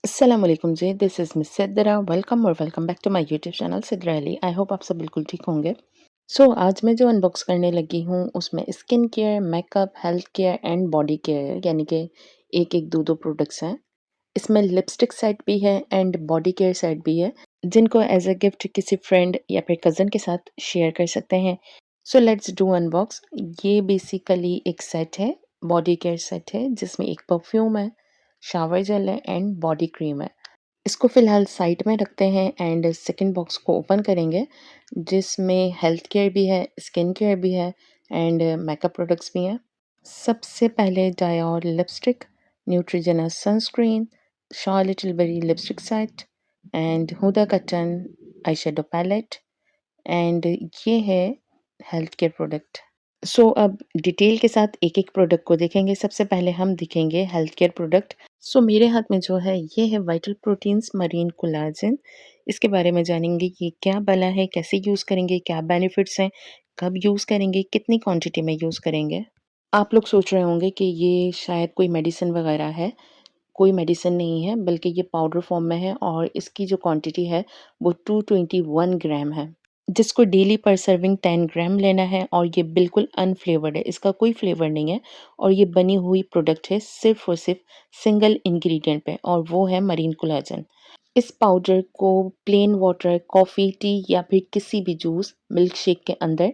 अस्सलाम वालेकुम जी, this is miss Sidra. Welcome back to my YouTube channel Sidra Ali. I hope आप सब बिल्कुल ठीक होंगे। आज मैं जो अनबॉक्स करने लगी हूँ उसमें skin care, makeup, health care and body care यानी कि एक-एक, दो-दो प्रोडक्ट्स हैं। इसमें लिपस्टिक सेट भी है एंड बॉडी केयर सेट भी है, जिनको एज़ अ गिफ्ट किसी फ्रेंड या फिर कज़न के साथ शेयर कर सकते हैं। Let's do unbox. ये बेसिकली एक सेट है, बॉडी केयर सेट है जिसमें एक परफ्यूम है, शावर जेल है एंड बॉडी क्रीम है। इसको फ़िलहाल साइड में रखते हैं एंड सेकंड बॉक्स को ओपन करेंगे, जिसमें हेल्थ केयर भी है, स्किन केयर भी है एंड मेकअप प्रोडक्ट्स भी हैं। सबसे पहले Dior lipstick, Neutrogena sunscreen, Charlotte tilbury lipstick set and Huda Kattan eyeshadow palette and ये है हेल्थ केयर प्रोडक्ट। अब डिटेल के साथ एक-एक प्रोडक्ट को देखेंगे। सबसे पहले हम देखेंगे हेल्थ केयर प्रोडक्ट। मेरे हाथ में जो है ये है वाइटल प्रोटीन्स मरीन कोलाजन। इसके बारे में जानेंगे कि ये क्या बना है, कैसे यूज़ करेंगे, क्या बेनिफिट्स हैं, कब यूज़ करेंगे, कितनी क्वांटिटी में यूज़ करेंगे। आप लोग सोच रहे होंगे कि ये शायद कोई मेडिसिन वगैरह है। कोई मेडिसिन नहीं है, बल्कि ये पाउडर फॉर्म में है और इसकी जो क्वांटिटी है वो 221 ग्राम है, जिसको डेली पर सर्विंग 10 ग्राम लेना है और ये बिल्कुल अनफ्लेवर्ड है, इसका कोई फ्लेवर नहीं है और ये बनी हुई प्रोडक्ट है सिर्फ़ और सिर्फ़ सिंगल इंग्रीडिएंट पे और वो है मरीन कोलाजन। इस पाउडर को प्लेन वाटर, कॉफ़ी, टी या फिर किसी भी जूस, मिल्क शेक के अंदर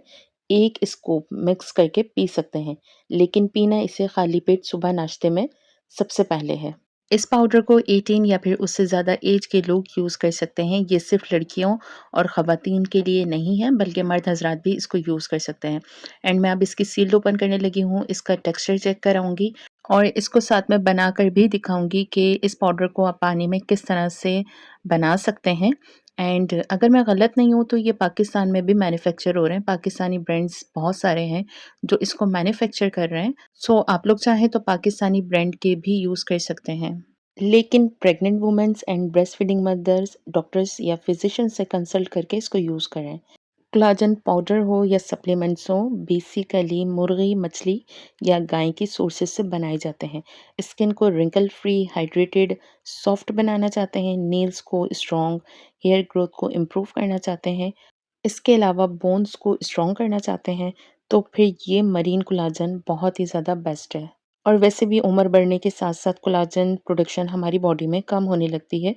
1 स्कूप मिक्स करके पी सकते हैं, लेकिन पीना इसे खाली पेट सुबह नाश्ते में सबसे पहले है। इस पाउडर को 18 या फिर उससे ज़्यादा एज के लोग यूज़ कर सकते हैं। ये सिर्फ़ लड़कियों और ख़वातीन के लिए नहीं है, बल्कि मर्द हज़रात भी इसको यूज़ कर सकते हैं। एंड मैं अब इसकी सील ओपन करने लगी हूँ, इसका टेक्सचर चेक कराऊँगी और इसको साथ में बनाकर भी दिखाऊँगी कि इस पाउडर को आप पानी में किस तरह से बना सकते हैं। एंड अगर मैं गलत नहीं हूँ तो ये पाकिस्तान में भी मैन्युफैक्चर हो रहे हैं। पाकिस्तानी ब्रांड्स बहुत सारे हैं जो इसको मैन्युफैक्चर कर रहे हैं। आप लोग चाहें तो पाकिस्तानी ब्रांड के भी यूज़ कर सकते हैं। लेकिन pregnant women's and breast feeding mother's doctors या फिजिशियन से कंसल्ट करके इसको यूज़ करें। कोलाजन पाउडर हो या सप्लीमेंट्स हो, बेसिकली मुर्गी, मछली या गाय की सोर्सेज से बनाए जाते हैं। स्किन को रिंकल फ्री, हाइड्रेटेड, सॉफ्ट बनाना चाहते हैं, नेल्स को स्ट्रॉन्ग, हेयर ग्रोथ को इम्प्रूव करना चाहते हैं, इसके अलावा बोन्स को स्ट्रॉन्ग करना चाहते हैं, तो फिर ये मरीन कोलाजन बहुत ही ज़्यादा बेस्ट है। और वैसे भी उम्र बढ़ने के साथ-साथ कोलाजन प्रोडक्शन हमारी बॉडी में कम होने लगती है।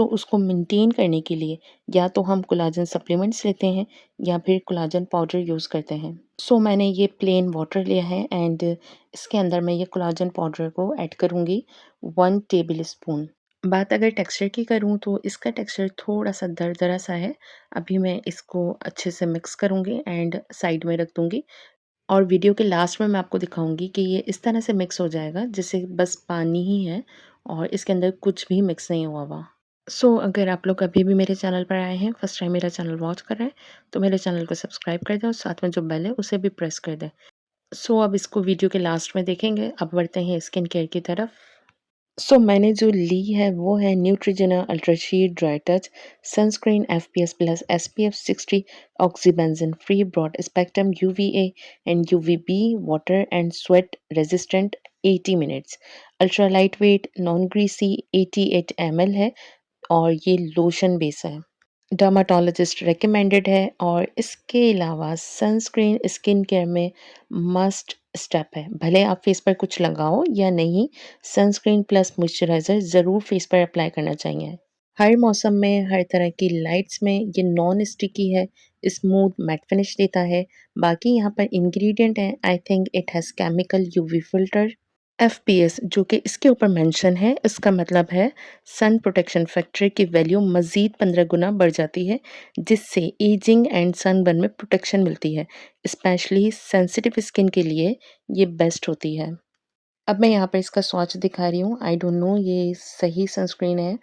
उसको मेंटेन करने के लिए या तो हम कोलाजन सप्लीमेंट्स लेते हैं या फिर कोलाजन पाउडर यूज़ करते हैं। मैंने ये प्लेन वाटर लिया है एंड इसके अंदर मैं ये कोलाजन पाउडर को ऐड करूँगी 1 टेबल स्पून। बात अगर टेक्सचर की करूँ तो इसका टेक्सचर थोड़ा-सा दरदरा सा है। अभी मैं इसको अच्छे से मिक्स करूँगी एंड साइड में रख दूँगी और वीडियो के लास्ट में मैं आपको दिखाऊँगी कि ये इस तरह से मिक्स हो जाएगा जैसे बस पानी ही है और इसके अंदर कुछ भी मिक्स नहीं हुआ हुआ। अगर आप लोग अभी भी मेरे चैनल पर आए हैं, फर्स्ट टाइम मेरा चैनल वॉच कर रहे हैं, तो मेरे चैनल को सब्सक्राइब कर दें और साथ में जो बेल है उसे भी प्रेस कर दें। अब इसको वीडियो के लास्ट में देखेंगे। अब बढ़ते हैं स्किन केयर की तरफ। मैंने जो ली है वो है Neutrogena ultra sheet dry touch sunscreen FPS plus SPF 60 oxybenzone free broad spectrum UVA and UVB water and sweat resistant 80 minutes ultra lightweight non greasy 88 ml है और ये लोशन बेस है। डर्माटोलॉजिस्ट रिकमेंडेड है और इसके अलावा sunscreen skin care में must step है। भले आप फेस पर कुछ लगाओ या नहीं, सनस्क्रीन प्लस मॉइस्चराइज़र ज़रूर फेस पर अप्लाई करना चाहिए। हर मौसम में, हर तरह की लाइट्स में ये नॉन स्टिकी है, स्मूथ मैट फिनिश देता है। बाकी यहाँ पर इंग्रेडिएंट है, I think it has chemical UV filter. FPS जो कि इसके ऊपर मेंशन है, इसका मतलब है सन प्रोटेक्शन फैक्टर की वैल्यू मज़ीद 15 गुना बढ़ जाती है, जिससे एजिंग एंड सनबर्न में प्रोटेक्शन मिलती है। स्पेशली सेंसिटिव स्किन के लिए ये बेस्ट होती है। अब मैं यहाँ पर इसका स्वॉच दिखा रही हूँ। आई डोंट नो ये सही सनस्क्रीन है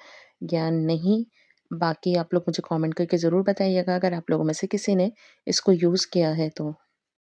या नहीं। बाकी आप लोग मुझे कमेंट करके ज़रूर बताइएगा अगर आप लोगों में से किसी ने इसको यूज़ किया है तो।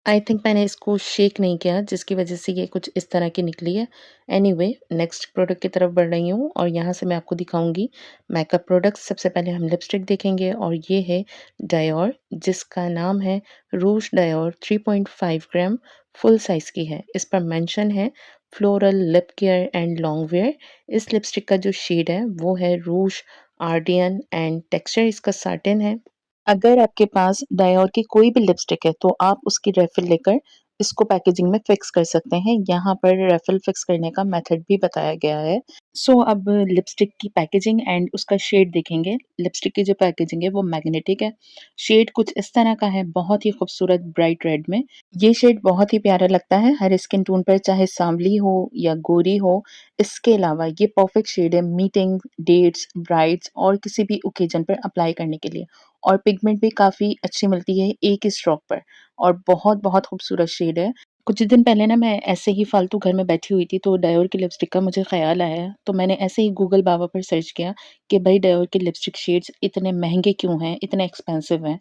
आई थिंक मैंने इसको शेक नहीं किया जिसकी वज़ह से ये कुछ इस तरह की निकली है। एनीवे नेक्स्ट प्रोडक्ट की तरफ बढ़ रही हूँ और यहाँ से मैं आपको दिखाऊँगी मेकअप प्रोडक्ट्स। सबसे पहले हम लिपस्टिक देखेंगे और ये है डायोर जिसका नाम है रूज डायोर 3.5 ग्राम फुल साइज़ की है। इस पर मेंशन है floral lip care and long where. इस लिपस्टिक का जो शेड है वो है रूज आर्डियन एंड टेक्सचर इसका साटिन है। अगर आपके पास डायोर की कोई भी लिपस्टिक है तो आप उसकी रेफिल लेकर इसको पैकेजिंग में फिक्स कर सकते हैं। यहाँ पर रेफिल फिक्स करने का मेथड भी बताया गया है। सो अब लिपस्टिक की पैकेजिंग एंड उसका शेड देखेंगे। लिपस्टिक की जो पैकेजिंग है वो मैग्नेटिक है। शेड कुछ इस तरह का है, बहुत ही खूबसूरत ब्राइट रेड में। ये शेड बहुत ही प्यारा लगता है हर स्किन टोन पर, चाहे सांवली हो या गोरी हो। इसके अलावा ये परफेक्ट शेड है मीटिंग, डेट्स, ब्राइड्स और किसी भी ओकेजन पर अप्लाई करने के लिए। और पिगमेंट भी काफ़ी अच्छी मिलती है एक ही स्ट्रोक पर और बहुत-बहुत खूबसूरत शेड है। कुछ दिन पहले ना मैं ऐसे ही फालतू घर में बैठी हुई थी तो डायोर की लिपस्टिक का मुझे ख़्याल आया। तो मैंने ऐसे ही गूगल बाबा पर सर्च किया कि भई डायोर के लिपस्टिक शेड्स इतने महँगे क्यों हैं, इतने एक्सपेंसिव हैं।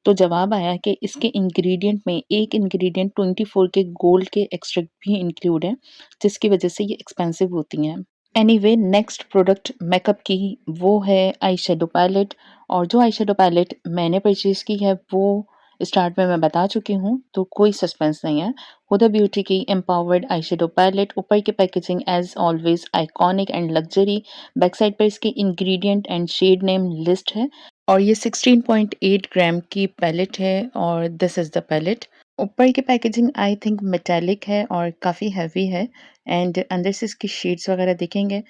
तो जवाब आया कि इसके इंग्रीडिएंट में एक इंग्रीडिएंट 24 के गोल्ड के एक्सट्रैक्ट भी इंक्लूड है, जिसकी वज़ह से ये एक्सपेंसिव होती हैं। एनीवे नेक्स्ट प्रोडक्ट मेकअप की वो है आई शैडो पैलेट। और जो आई शैडो पैलेट मैंने परचेज़ की है वो स्टार्ट में मैं बता चुकी हूँ, तो कोई सस्पेंस नहीं है। हुदा ब्यूटी की एम्पावर्ड आई शैडो पैलेट। ऊपर की packaging as always iconic and luxury. Back side पर इसके ingredient and shade name list है। और ये 16.8 ग्राम की पैलेट है और दिस इज़ द पैलेट। ऊपर की पैकेजिंग आई थिंक मेटालिक है और काफ़ी हेवी है एंड अंदर से इसकी शेड्स वगैरह दिखेंगे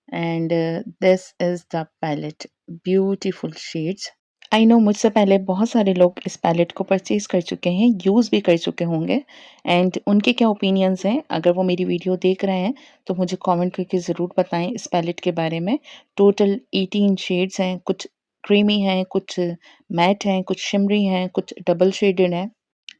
and this is the palette, beautiful shades. I know मुझसे पहले बहुत सारे लोग इस पैलेट को परचेज़ कर चुके हैं, यूज़ भी कर चुके होंगे एंड उनके क्या ओपिनियंस हैं, अगर वो मेरी वीडियो देख रहे हैं तो मुझे कमेंट करके ज़रूर बताएँ इस पैलेट के बारे में। टोटल 18 शेड्स हैं, कुछ क्रीमी हैं, कुछ मैट हैं, कुछ शिमरी हैं, कुछ डबल शेडेड हैं।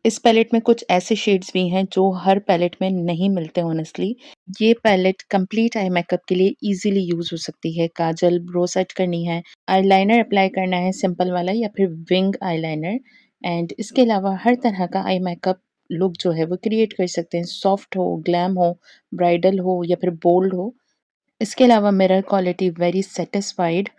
इस पैलेट में कुछ ऐसे शेड्स भी हैं जो हर पैलेट में नहीं मिलते ऑनेस्टली। ये पैलेट कंप्लीट आई मेकअप के लिए इजीली यूज़ हो सकती है। काजल, ब्रो सेट करनी है, आईलाइनर अप्लाई करना है सिंपल वाला या फिर विंग आईलाइनर एंड इसके अलावा हर तरह का आई मेकअप लुक जो है वो क्रिएट कर सकते हैं। सॉफ्ट हो, ग्लैम हो, ब्राइडल हो या फिर बोल्ड हो। इसके अलावा mirror quality very satisfied.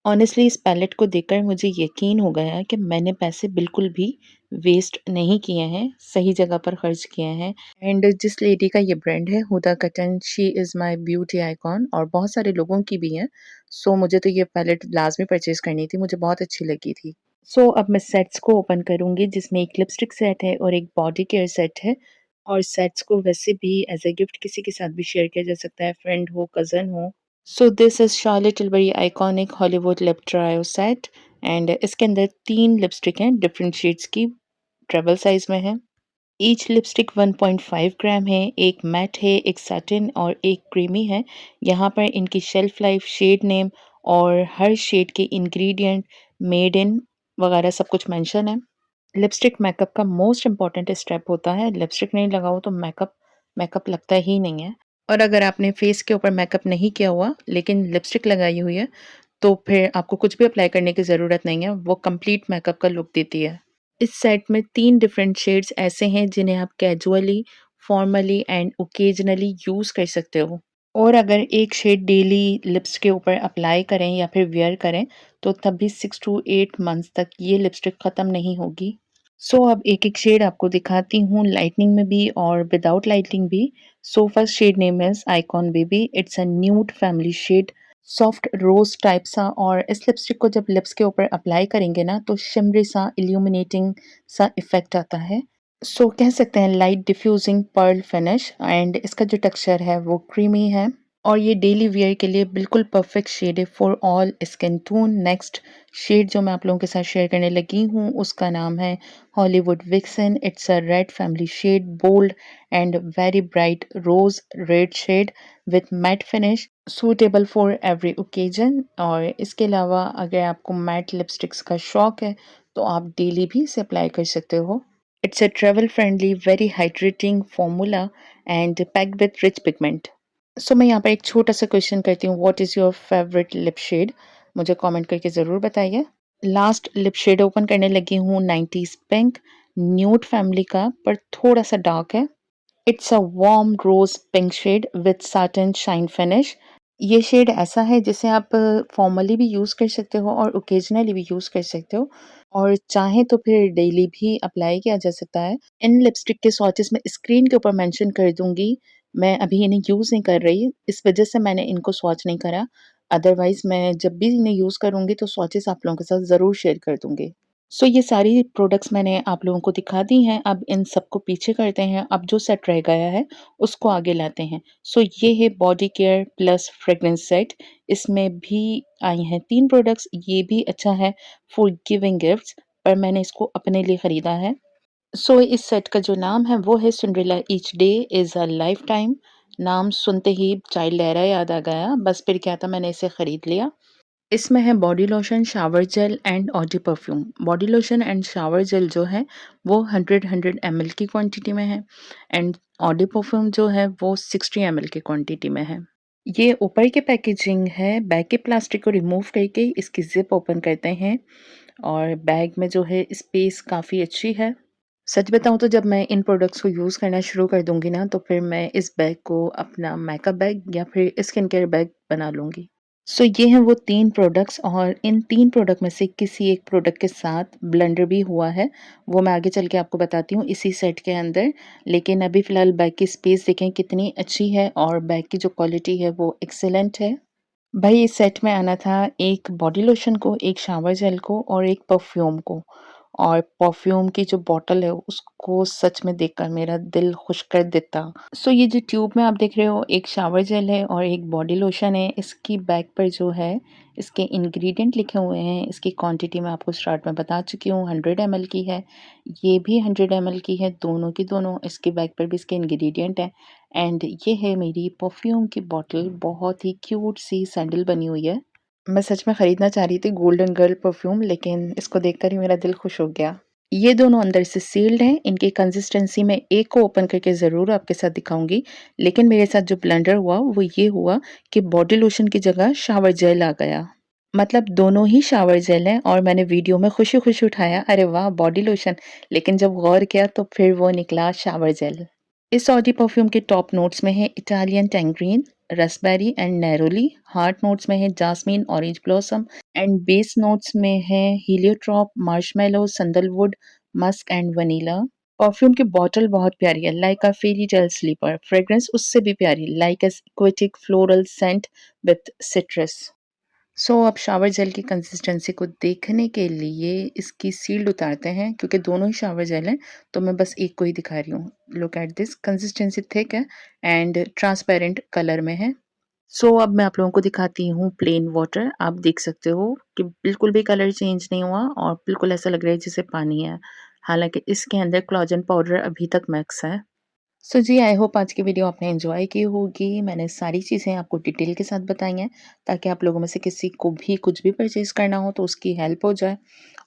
Honestly इस पैलेट को देखकर मुझे यकीन हो गया कि मैंने पैसे बिल्कुल भी वेस्ट नहीं किए हैं, सही जगह पर खर्च किए हैं। एंड जिस लेडी का ये ब्रांड है Huda Kattan, she is my beauty icon और बहुत सारे लोगों की भी है। सो मुझे तो ये पैलेट लाजमी परचेज़ करनी थी, मुझे बहुत अच्छी लगी थी। सो अब मैं सेट्स को ओपन करूँगी जिसमें एक लिपस्टिक सेट है और एक बॉडी केयर सेट है। और सेट्स को वैसे भी एज़ अ गिफ्ट किसी के साथ भी शेयर किया जा सकता है, फ्रेंड हो, कज़न हो। So this is Charlotte Tilbury iconic Hollywood lip trio set and इसके अंदर 3 लिपस्टिक हैं डिफरेंट शेड्स की, ट्रैवल साइज़ में है। ईच लिपस्टिक 1.5 ग्राम है, एक मैट है, एक सैटिन और एक क्रीमी है। यहाँ पर इनकी शेल्फ लाइफ, शेड नेम और हर शेड के इंग्रेडिएंट, मेड इन वगैरह सब कुछ मेंशन है। लिपस्टिक मेकअप का मोस्ट इम्पॉर्टेंट स्टेप होता है, लिपस्टिक नहीं लगाओ तो मेकअप मेकअप लगता ही नहीं है। और अगर आपने फेस के ऊपर मेकअप नहीं किया हुआ लेकिन लिपस्टिक लगाई हुई है, तो फिर आपको कुछ भी अप्लाई करने की ज़रूरत नहीं है, वो कंप्लीट मेकअप का लुक देती है। इस सेट में 3 डिफरेंट शेड्स ऐसे हैं जिन्हें आप casually, formally and occasionally use कर सकते हो। और अगर एक शेड डेली लिप्स के ऊपर अप्लाई करें या फिर वियर करें, तो तब भी 6 टू 8 मंथ्स तक ये लिपस्टिक ख़त्म नहीं होगी। सो अब एक-एक शेड आपको दिखाती हूँ लाइटनिंग में भी और विदाउट लाइटनिंग भी। So first shade name is icon baby, it's a nude family shade, soft rose type सा। और इस लिपस्टिक को जब लिप्स के ऊपर अप्लाई करेंगे ना तो शिमरी सा, इल्यूमिनेटिंग सा इफ़ेक्ट आता है। सो कह सकते हैं light diffusing pearl finish and इसका जो टेक्सचर है वो क्रीमी है और ये डेली वियर के लिए बिल्कुल परफेक्ट शेड है for all skin tone. Next shade जो मैं आप लोगों के साथ शेयर करने लगी हूँ उसका नाम है Hollywood vixen. It's a red family shade, bold and very bright rose red shade with matte finish, suitable for every occasion. और इसके अलावा अगर आपको मैट लिपस्टिक्स का शौक है तो आप डेली भी इसे अप्लाई कर सकते हो। It's a travel-friendly, very hydrating formula and packed with rich pigment. सो मैं यहाँ पर एक छोटा-सा क्वेश्चन करती हूँ, what is your favourite lip shade? मुझे कमेंट करके ज़रूर बताइए। लास्ट लिप शेड ओपन करने लगी हूँ 90s पिंक, न्यूड फैमिली का पर थोड़ा-सा डार्क है। It's a warm rose pink shade with satin shine finish. ये शेड ऐसा है जिसे आप फॉर्मली भी यूज़ कर सकते हो और ओकेजनली भी यूज़ कर सकते हो। और चाहे तो फिर डेली भी अप्लाई किया जा सकता है। इन लिपस्टिक के स्वॉचेस मैं स्क्रीन के ऊपर मेंशन कर दूँगी। मैं अभी इन्हें यूज़ नहीं कर रही, इस वजह से मैंने इनको स्वॉच नहीं करा। अदरवाइज़ मैं जब भी इन्हें यूज़ करूँगी तो स्वॉचेस आप लोगों के साथ ज़रूर शेयर कर दूँगी। सो ये सारी प्रोडक्ट्स मैंने आप लोगों को दिखा दी हैं, अब इन सबको पीछे करते हैं, अब जो सेट रह गया है उसको आगे लाते हैं। सो ये है body care plus fragrance set, इसमें भी आई हैं 3 प्रोडक्ट्स, ये भी अच्छा है फॉर गिविंग गिफ्ट्स, पर मैंने इसको अपने लिए खरीदा है। सो इस सेट का जो नाम है वो है Cinderella each day is a life time. नाम सुनते ही चाइल्ड एरा याद आ गया, बस फिर क्या था मैंने इसे खरीद लिया। इसमें है body lotion, shower gel and Audi perfume. Body lotion and shower gel जो है वो 100 ml की क्वांटिटी में है एंड ऑडी परफ्यूम जो है वो 60 ml की क्वांटिटी में है। ये ऊपर की पैकेजिंग है, बैग के प्लास्टिक को रिमूव करके इसकी ज़िप ओपन करते हैं और बैग में जो है स्पेस काफ़ी अच्छी है। सच बताऊँ तो जब मैं इन प्रोडक्ट्स को यूज़ करना शुरू कर दूँगी ना, तो फिर मैं इस बैग को अपना मेकअप बैग या फिर स्किन केयर बैग बना लूँगी। सो ये हैं वो 3 प्रोडक्ट्स और इन 3 प्रोडक्ट में से किसी एक प्रोडक्ट के साथ ब्लेंडर भी हुआ है, वो मैं आगे चल के आपको बताती हूँ इसी सेट के अंदर। लेकिन अभी फ़िलहाल बैग की स्पेस देखें कितनी अच्छी है और बैग की जो क्वालिटी है वो एक्सीलेंट है। भाई इस सेट में आना था एक बॉडी लोशन को, एक शावर जेल को और एक परफ्यूम को। और परफ्यूम की जो बॉटल है उसको सच में देखकर मेरा दिल खुश कर देता। सो ये जो ट्यूब में आप देख रहे हो एक शावर जेल है और एक बॉडी लोशन है। इसकी बैक पर जो है इसके इंग्रेडिएंट लिखे हुए हैं। इसकी क्वांटिटी मैं आपको स्टार्ट में बता चुकी हूँ, 100 ml की है। ये भी 100 ml की है, दोनों की दोनों। इसकी बैक पर भी इसके इंग्रेडिएंट हैं। एंड ये है मेरी परफ्यूम की बॉटल, बहुत ही क्यूट सी सैंडल बनी हुई है। मैं सच में खरीदना चाह रही थी गोल्डन गर्ल परफ्यूम, लेकिन इसको देखकर ही मेरा दिल खुश हो गया। ये दोनों अंदर से सील्ड हैं, इनकी कंसिस्टेंसी मैं एक को ओपन करके ज़रूर आपके साथ दिखाऊँगी, लेकिन मेरे साथ जो ब्लेंडर हुआ वो ये हुआ कि बॉडी लोशन की जगह शावर जेल आ गया। मतलब दोनों ही शावर जेल हैं और मैंने वीडियो में खुशी-खुशी उठाया, अरे वाह! बॉडी लोशन, लेकिन जब गौर किया तो फिर वो निकला शावर जेल। इस ऑडी परफ्यूम के टॉप नोट्स में है Italian tangerine, raspberry and neroli. Heart notes में है jasmine, orange blossom and base notes में है heliotrope, marshmallow, sandalwood, musk and vanilla. Perfume की बॉटल बहुत प्यारी है, like a fairy tale slipper. Fragrance उससे भी प्यारी, like a aquatic floral scent with citrus. So अब शावर जेल की कंसिस्टेंसी को देखने के लिए इसकी सील्ड उतारते हैं, क्योंकि दोनों ही शावर जेल हैं, तो मैं बस एक को ही दिखा रही हूँ। Look at this, consistency thick है एंड ट्रांसपेरेंट कलर में है। सो अब मैं आप लोगों को दिखाती हूँ प्लेन वाटर। आप देख सकते हो कि बिल्कुल भी कलर चेंज नहीं हुआ और बिल्कुल ऐसा लग रहा है जैसे पानी है। हालाँकि इसके अंदर कोलाजन पाउडर अभी तक मिक्स है। सो जी, आई होप आज की वीडियो आपने एंजॉय की होगी। मैंने सारी चीज़ें आपको डिटेल के साथ बताई हैं, ताकि आप लोगों में से किसी को भी कुछ भी परचेज़ करना हो तो उसकी हेल्प हो जाए।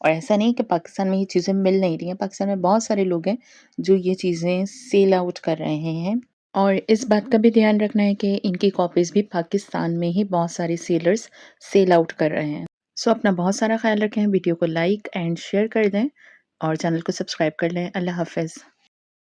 और ऐसा नहीं कि पाकिस्तान में ये चीज़ें मिल नहीं रही हैं, पाकिस्तान में बहुत सारे लोग हैं जो ये चीज़ें सेल आउट कर रहे हैं। और इस बात का भी ध्यान रखना है कि इनकी कॉपीज़ भी पाकिस्तान में ही बहुत सारे सेलर्स सेल आउट कर रहे हैं। सो अपना बहुत सारा ख़्याल रखें, वीडियो को लाइक एंड शेयर कर दें और चैनल को सब्सक्राइब कर लें। अल्लाह हाफ़िज़।